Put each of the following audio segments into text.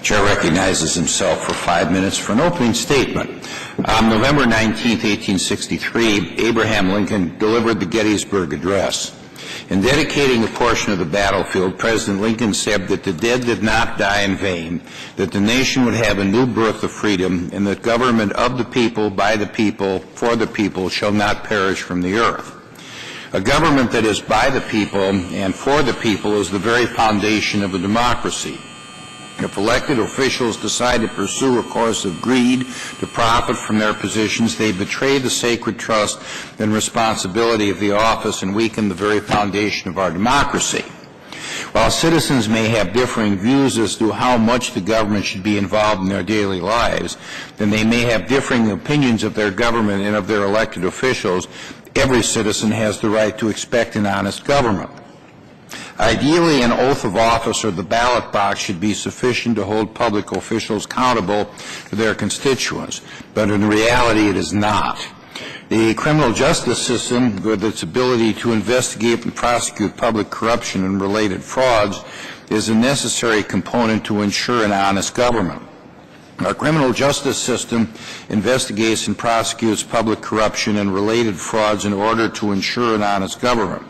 Chair recognizes himself for 5 minutes for an opening statement. On November 19, 1863, Abraham Lincoln delivered the Gettysburg Address. In dedicating a portion of the battlefield, President Lincoln said that the dead did not die in vain, that the nation would have a new birth of freedom, and that government of the people, by the people, for the people shall not perish from the earth. A government that is by the people and for the people is the very foundation of a democracy. If elected officials decide to pursue a course of greed to profit from their positions, they betray the sacred trust and responsibility of the office and weaken the very foundation of our democracy. While citizens may have differing views as to how much the government should be involved in their daily lives, then they may have differing opinions of their government and of their elected officials. Every citizen has the right to expect an honest government. Ideally, an oath of office or the ballot box should be sufficient to hold public officials accountable to their constituents, but in reality it is not. The criminal justice system, with its ability to investigate and prosecute public corruption and related frauds, is a necessary component to ensure an honest government. Our criminal justice system investigates and prosecutes public corruption and related frauds in order to ensure an honest government.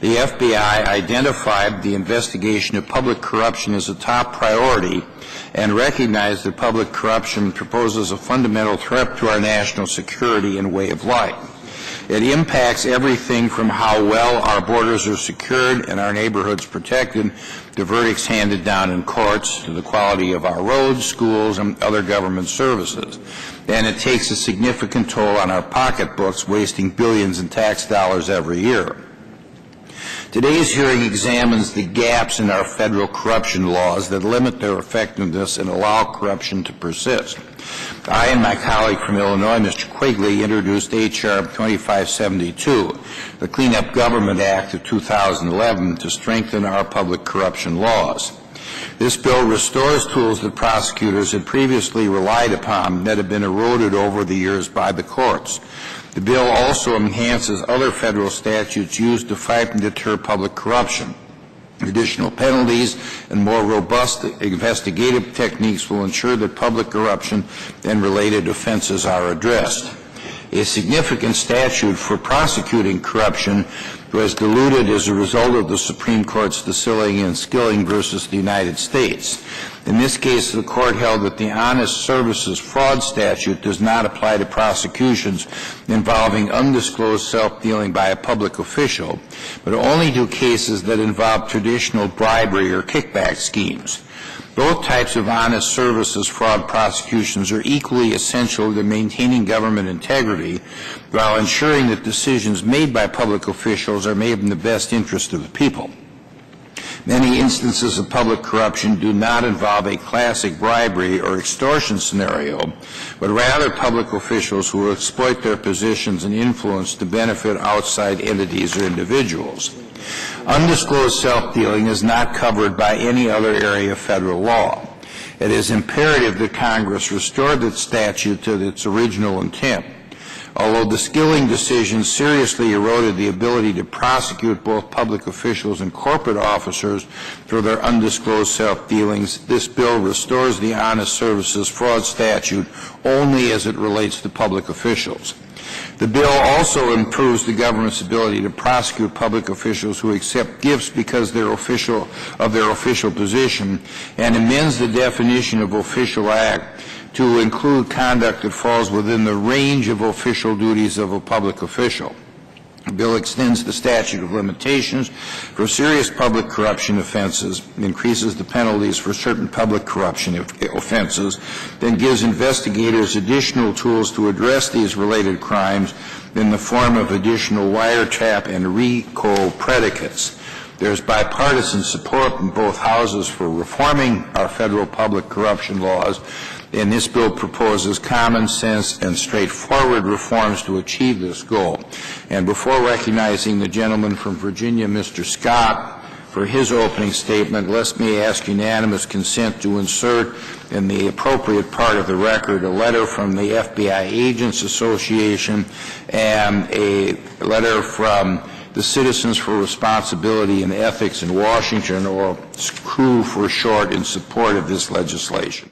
The FBI identified the investigation of public corruption as a top priority and recognized that public corruption proposes a fundamental threat to our national security and way of life. It impacts everything from how well our borders are secured and our neighborhoods protected, to verdicts handed down in courts, to the quality of our roads, schools, and other government services. And it takes a significant toll on our pocketbooks, wasting billions in tax dollars every year. Today's hearing examines the gaps in our federal corruption laws that limit their effectiveness and allow corruption to persist. I and my colleague from Illinois, Mr. Quigley, introduced H.R. 2572, the Clean Up Government Act of 2011, to strengthen our public corruption laws. This bill restores tools that prosecutors had previously relied upon that have been eroded over the years by the courts. The bill also enhances other federal statutes used to fight and deter public corruption. Additional penalties and more robust investigative techniques will ensure that public corruption and related offenses are addressed. A significant statute for prosecuting corruption was diluted as a result of the Supreme Court's decision in Skilling versus the United States. In this case, the court held that the honest services fraud statute does not apply to prosecutions involving undisclosed self-dealing by a public official, but only to cases that involve traditional bribery or kickback schemes. Both types of honest services fraud prosecutions are equally essential to maintaining government integrity while ensuring that decisions made by public officials are made in the best interest of the people. Many instances of public corruption do not involve a classic bribery or extortion scenario, but rather public officials who exploit their positions and influence to benefit outside entities or individuals. Undisclosed self-dealing is not covered by any other area of federal law. It is imperative that Congress restore the statute to its original intent. Although the Skilling decision seriously eroded the ability to prosecute both public officials and corporate officers for their undisclosed self-dealings, this bill restores the honest services fraud statute only as it relates to public officials. The bill also improves the government's ability to prosecute public officials who accept gifts because they're of their official position, and amends the definition of official act to include conduct that falls within the range of official duties of a public official. The bill extends the statute of limitations for serious public corruption offenses, increases the penalties for certain public corruption offenses, then gives investigators additional tools to address these related crimes in the form of additional wiretap and RICO predicates. There's bipartisan support in both houses for reforming our federal public corruption laws, and this bill proposes common sense and straightforward reforms to achieve this goal. And before recognizing the gentleman from Virginia, Mr. Scott, for his opening statement, let me ask unanimous consent to insert in the appropriate part of the record a letter from the FBI Agents Association and a letter from the Citizens for Responsibility and Ethics in Washington, or CREW for short, in support of this legislation.